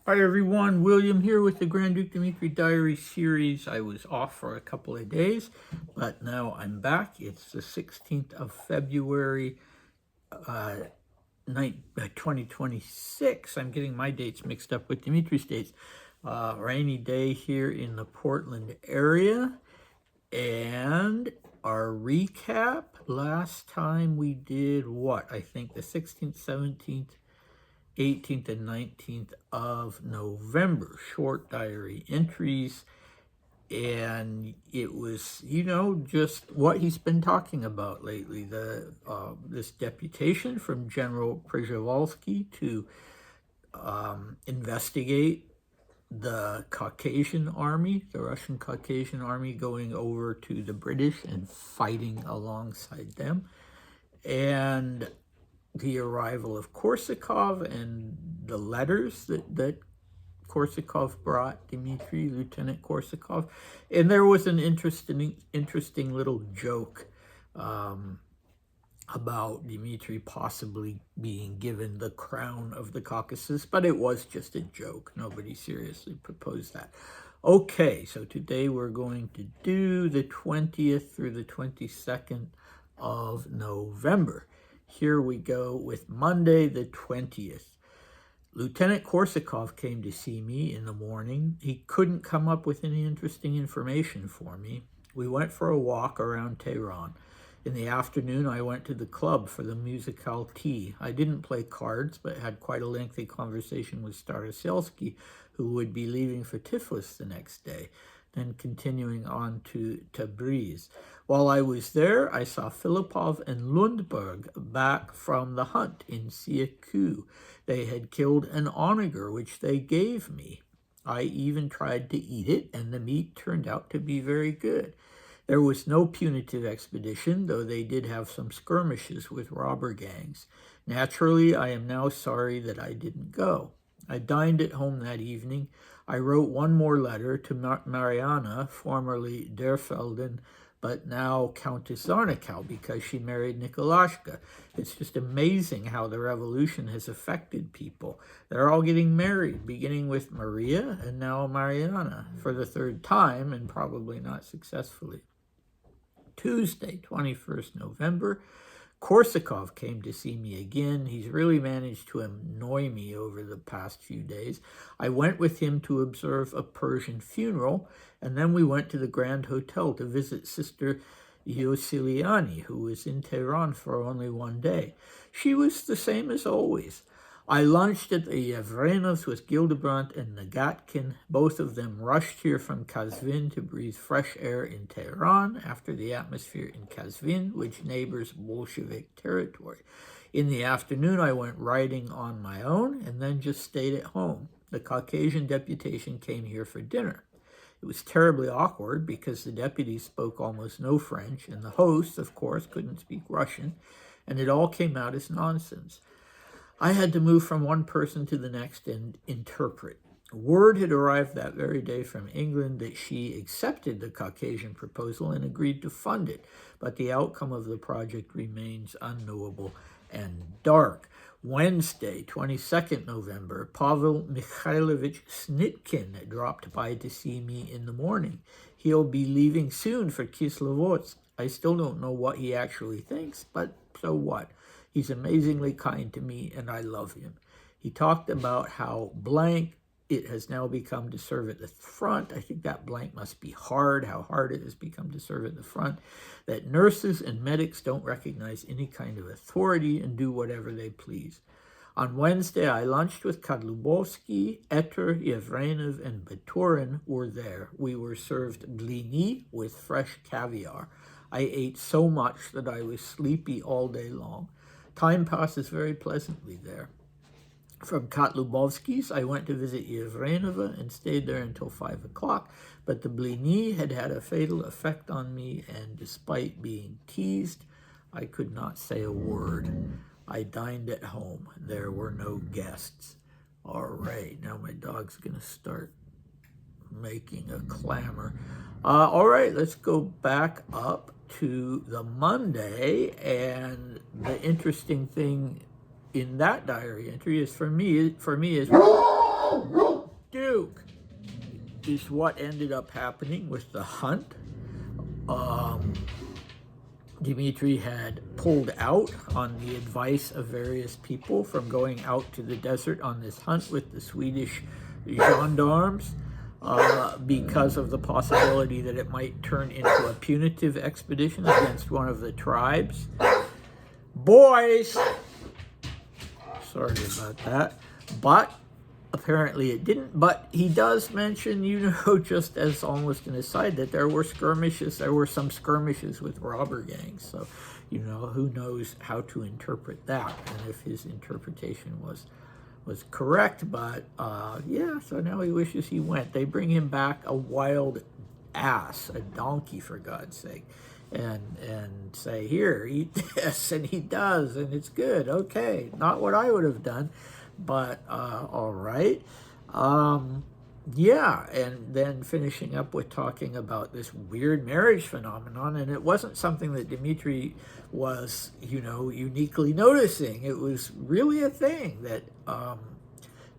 Hi everyone, William here with the Grand Duke Dmitri Diary series. I was off for a couple of days, but now I'm back. It's the 16th of February, 2026. I'm getting my dates mixed up with Dimitri's dates. Rainy day here in the Portland area. And our recap, last time we did what? I think the 16th, 17th, 18th and 19th of November, short diary entries. And it was, just what he's been talking about lately. This deputation from General Przhevalsky to investigate the Caucasian army, the Russian Caucasian army, going over to the British and fighting alongside them. And the arrival of Korsakov and the letters that Korsakov brought Dmitri, Lieutenant Korsakov. And there was an interesting little joke about Dmitri possibly being given the crown of the Caucasus, but it was just a joke. Nobody seriously proposed that. Okay, so today we're going to do the 20th through the 22nd of November. Here we go with Monday the 20th. Lieutenant Korsakov came to see me in the morning. He couldn't come up with any interesting information for me. We went for a walk around Teheran. In the afternoon, I went to the club for the musical tea. I didn't play cards, but had quite a lengthy conversation with Staroselsky, who would be leaving for Tiflis the next day, then continuing on to Tabriz. While I was there, I saw Filipov and Lundberg back from the hunt in Siaku. They had killed an onager, which they gave me. I even tried to eat it, and the meat turned out to be very good. There was no punitive expedition, though they did have some skirmishes with robber gangs. Naturally, I am now sorry that I didn't go. I dined at home that evening. I wrote one more letter to Marianne, formerly Derfelden, but now Countess Zarnikow, because she married Nikolashka. It's just amazing how the revolution has affected people. They're all getting married, beginning with Maria and now Marianne, for the third time, and probably not successfully. Tuesday, 21st November, Korsakov came to see me again. He's really managed to annoy me over the past few days. I went with him to observe a Persian funeral, and then we went to the Grand Hotel to visit Sister Yosiliani, who was in Tehran for only one day. She was the same as always. I lunched at the Yevrenovs with Gildebrandt and Nagatkin. Both of them rushed here from Kazvin to breathe fresh air in Tehran after the atmosphere in Kazvin, which neighbors Bolshevik territory. In the afternoon, I went riding on my own and then just stayed at home. The Caucasian deputation came here for dinner. It was terribly awkward because the deputies spoke almost no French, and the hosts, of course, couldn't speak Russian, and it all came out as nonsense. I had to move from one person to the next and interpret. Word had arrived that very day from England that she accepted the Caucasian proposal and agreed to fund it, but the outcome of the project remains unknowable and dark. Wednesday, 22nd November, Pavel Mikhailovich Snitkin dropped by to see me in the morning. He'll be leaving soon for Kislovodsk. I still don't know what he actually thinks, but so what? He's amazingly kind to me, and I love him. He talked about how blank it has now become to serve at the front. I think that blank must be hard, how hard it has become to serve at the front. That nurses and medics don't recognize any kind of authority and do whatever they please. On Wednesday, I lunched with Kadlubovsky, Etter, Yevrenov, and Baturin were there. We were served blini with fresh caviar. I ate so much that I was sleepy all day long. Time passes very pleasantly there. From Katlubovsky's, I went to visit Yevrenova and stayed there until 5 o'clock, but the blini had had a fatal effect on me, and despite being teased, I could not say a word. I dined at home. There were no guests. All right, now my dog's going to start making a clamor. All right, let's go back up to the Monday, and the interesting thing in that diary entry is for me is Duke is what ended up happening with the hunt. Dmitri had pulled out on the advice of various people from going out to the desert on this hunt with the Swedish gendarmes because of the possibility that it might turn into a punitive expedition against one of the tribes. Boys! Sorry about that. But apparently it didn't. But he does mention, just as almost an aside, that there were skirmishes. There were some skirmishes with robber gangs. So, who knows how to interpret that and if his interpretation was correct. But, yeah, so now he wishes he went. They bring him back a wild ass, a donkey, for God's sake. And say, here, eat this, and he does, and it's good. Okay, not what I would have done, but all right. Yeah, and then finishing up with talking about this weird marriage phenomenon, and it wasn't something that Dmitri was, uniquely noticing. It was really a thing that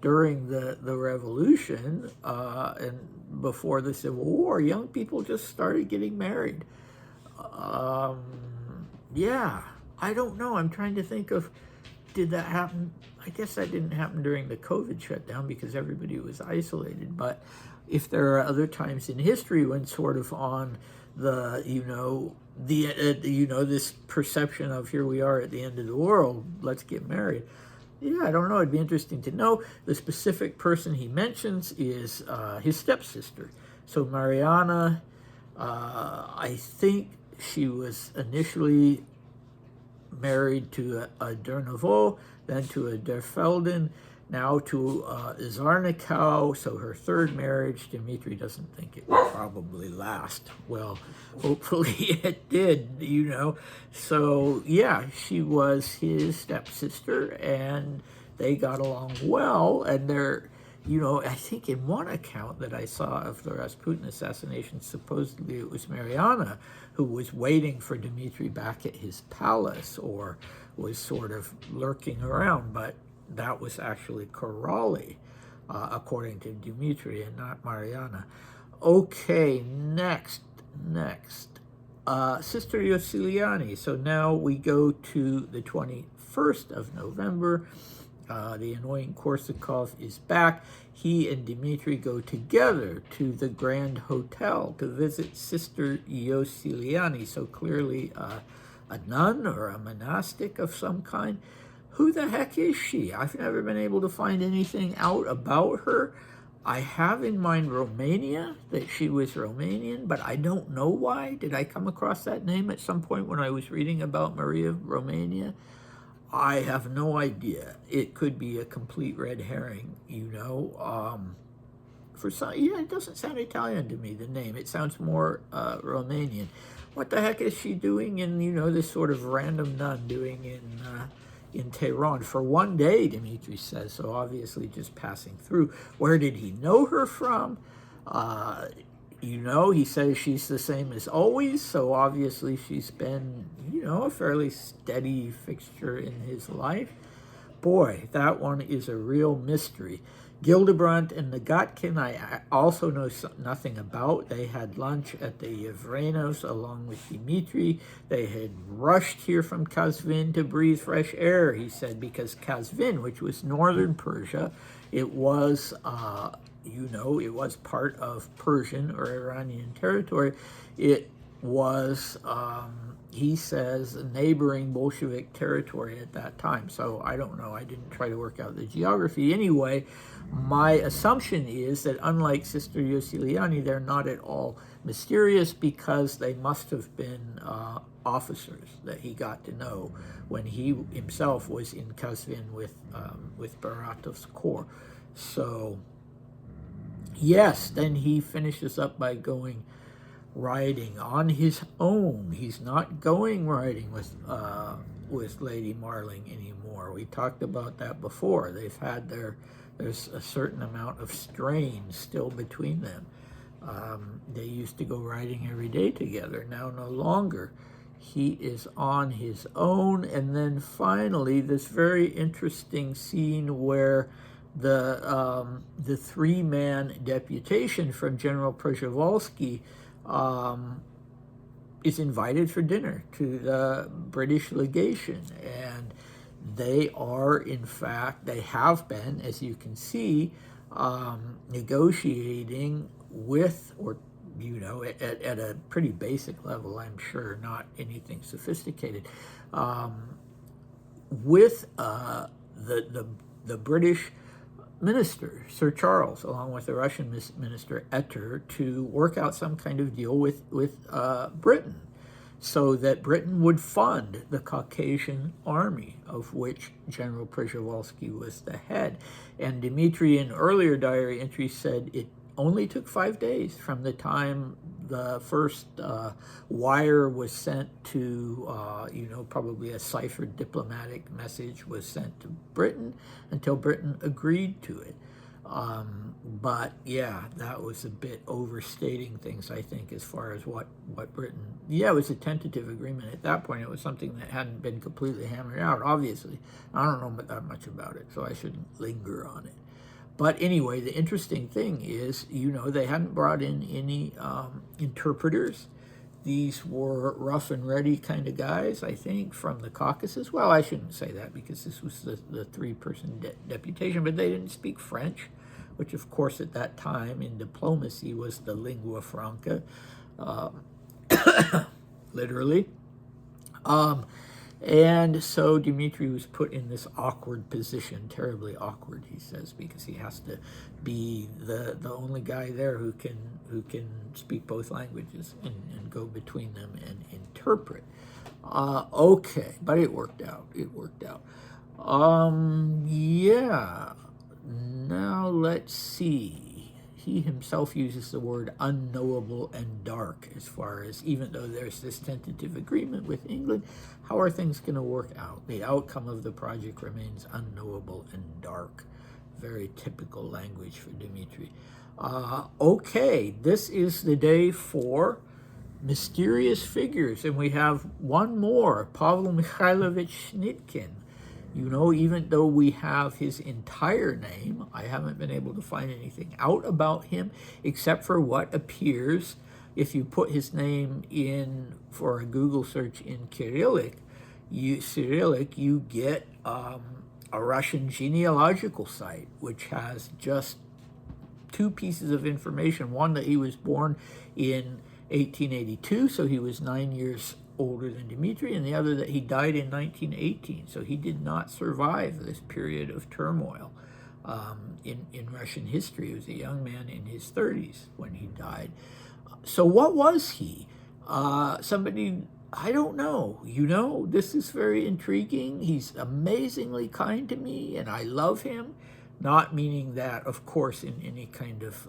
during the revolution and before the Civil War, young people just started getting married. Yeah, I don't know. I'm trying to think of, did that happen? I guess that didn't happen during the COVID shutdown because everybody was isolated. But if there are other times in history when sort of on the, this perception of here we are at the end of the world, let's get married. Yeah, I don't know. It'd be interesting to know. The specific person he mentions is his stepsister. So Marianne, I think she was initially married to a Derniveau, then to a Derfelden, now to Zarnikau. So her third marriage, Dmitri doesn't think it will probably last. Well, hopefully it did, So, yeah, she was his stepsister, and they got along well, and they're, I think in one account that I saw of the Rasputin assassination, supposedly it was Marianne who was waiting for Dmitri back at his palace or was sort of lurking around, but that was actually Corrali, according to Dmitri, and not Marianne. Okay, next. Sister Yosiliani. So now we go to the 21st of November. The annoying Korsakov is back. He and Dmitri go together to the Grand Hotel to visit Sister Yosiliani. So clearly a nun or a monastic of some kind. Who the heck is she? I've never been able to find anything out about her. I have in mind Romania, that she was Romanian, but I don't know why. Did I come across that name at some point when I was reading about Maria Romania? I have no idea. It could be a complete red herring, For some, it doesn't sound Italian to me, the name. It sounds more Romanian. What the heck is she doing in, this sort of random nun doing in Teheran for one day, Dmitri says, so obviously just passing through. Where did he know her from? He says she's the same as always, so obviously she's been, a fairly steady fixture in his life. Boy, that one is a real mystery. Gildebrandt and Nagatkin, I also know nothing about. They had lunch at the Yevrenos along with Dmitri. They had rushed here from Kazvin to breathe fresh air, he said, because Kazvin, which was northern Persia, it was, it was part of Persian or Iranian territory. It was, he says, neighboring Bolshevik territory at that time. So I don't know. I didn't try to work out the geography. Anyway, my assumption is that unlike Sister Yosiliani, they're not at all mysterious because they must have been officers that he got to know when he himself was in Kazvin with Baratov's corps. So, yes, then he finishes up by going riding on his own. He's not going riding with Lady Marling anymore. We talked about that before. They've had there's a certain amount of strain still between them. They used to go riding every day together. Now no longer. He is on his own. And then finally, this very interesting scene where the three-man deputation from General Przhevalsky is invited for dinner to the British legation, and they are, in fact, they have been, as you can see, negotiating with, or at a pretty basic level, I'm sure, not anything sophisticated, with the British minister, Sir Charles, along with the Russian minister Etter, to work out some kind of deal with Britain, so that Britain would fund the Caucasian army, of which General Przhevalsky was the head. And Dmitri, in earlier diary entries, said it only took 5 days from the time the first wire was sent to, probably a ciphered diplomatic message was sent to Britain, until Britain agreed to it. But yeah, that was a bit overstating things, I think, as far as what Britain, it was a tentative agreement at that point. It was something that hadn't been completely hammered out, obviously. I don't know that much about it, so I shouldn't linger on it. But anyway, the interesting thing is, they hadn't brought in any interpreters. These were rough and ready kind of guys, I think, from the Caucasus. Well, I shouldn't say that, because this was the three-person deputation, but they didn't speak French, which, of course, at that time in diplomacy was the lingua franca, literally. And so Dmitri was put in this awkward position, terribly awkward, he says, because he has to be the only guy there who can speak both languages and go between them and interpret. Okay, but it worked out. Yeah. Now let's see. He himself uses the word unknowable and dark, as far as, even though there's this tentative agreement with England, how are things going to work out? The outcome of the project remains unknowable and dark. Very typical language for Dmitri. Okay, this is the day for mysterious figures, and we have one more, Pavel Mikhailovich Snitkin. Even though we have his entire name, I haven't been able to find anything out about him, except for what appears, if you put his name in for a Google search in Cyrillic, you get a Russian genealogical site, which has just two pieces of information. One, that he was born in 1882, so he was 9 years older than Dmitri, and the other that he died in 1918, so he did not survive this period of turmoil in Russian history. He was a young man in his 30s when he died. So what was he? Somebody, I don't know. This is very intriguing. He's amazingly kind to me, and I love him, not meaning that, of course, in any kind of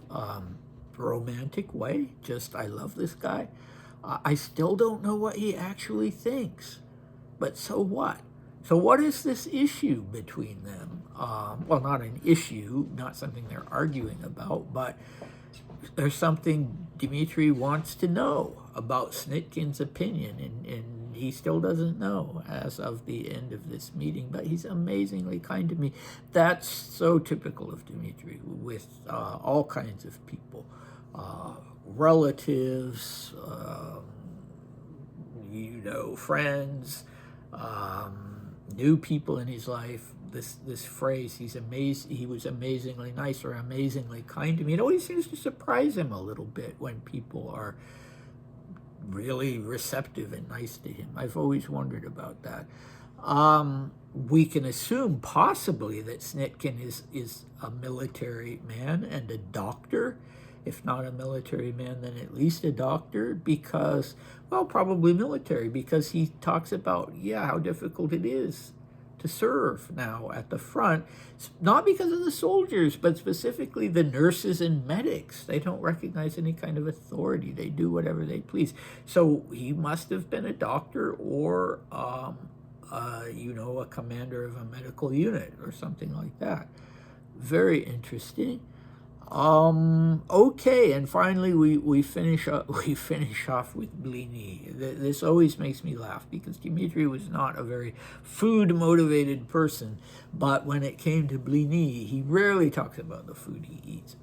romantic way, just I love this guy. I still don't know what he actually thinks, but so what? So what is this issue between them? Well, not an issue, not something they're arguing about, but there's something Dmitri wants to know about Snitkin's opinion, and he still doesn't know as of the end of this meeting, but he's amazingly kind to me. That's so typical of Dmitri with all kinds of people. Relatives, friends, new people in his life. This phrase, he was amazingly nice or amazingly kind to me. It always seems to surprise him a little bit when people are really receptive and nice to him. I've always wondered about that. We can assume possibly that Snitkin is a military man and a doctor. If not a military man, then at least a doctor, because, well, probably military, because he talks about, how difficult it is to serve now at the front, not because of the soldiers, but specifically the nurses and medics. They don't recognize any kind of authority. They do whatever they please. So he must have been a doctor or, a commander of a medical unit or something like that. Very interesting. Okay, and finally we finish up we finish off with blini. This always makes me laugh because Dmitri was not a very food motivated person, but when it came to blini, he rarely talks about the food he eats.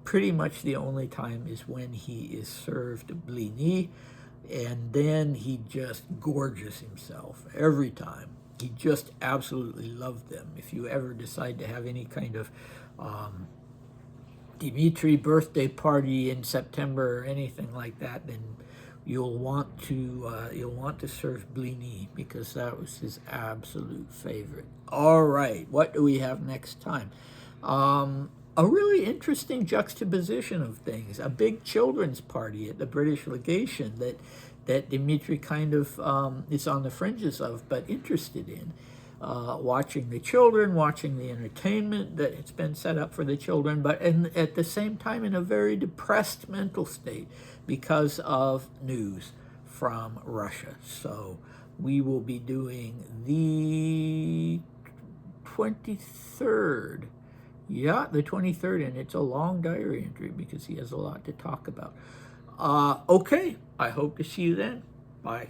Pretty much the only time is when he is served blini, and then he just gorges himself every time. He just absolutely loved them. If you ever decide to have any kind of Dmitri birthday party in September or anything like that, then you'll want to serve blini because that was his absolute favorite. All right, what do we have next time? A really interesting juxtaposition of things. A big children's party at the British legation that Dmitri kind of is on the fringes of, but interested in. Watching the children, watching the entertainment that has been set up for the children, but at the same time in a very depressed mental state because of news from Russia. So we will be doing the 23rd. Yeah, the 23rd, and it's a long diary entry because he has a lot to talk about. Okay, I hope to see you then. Bye.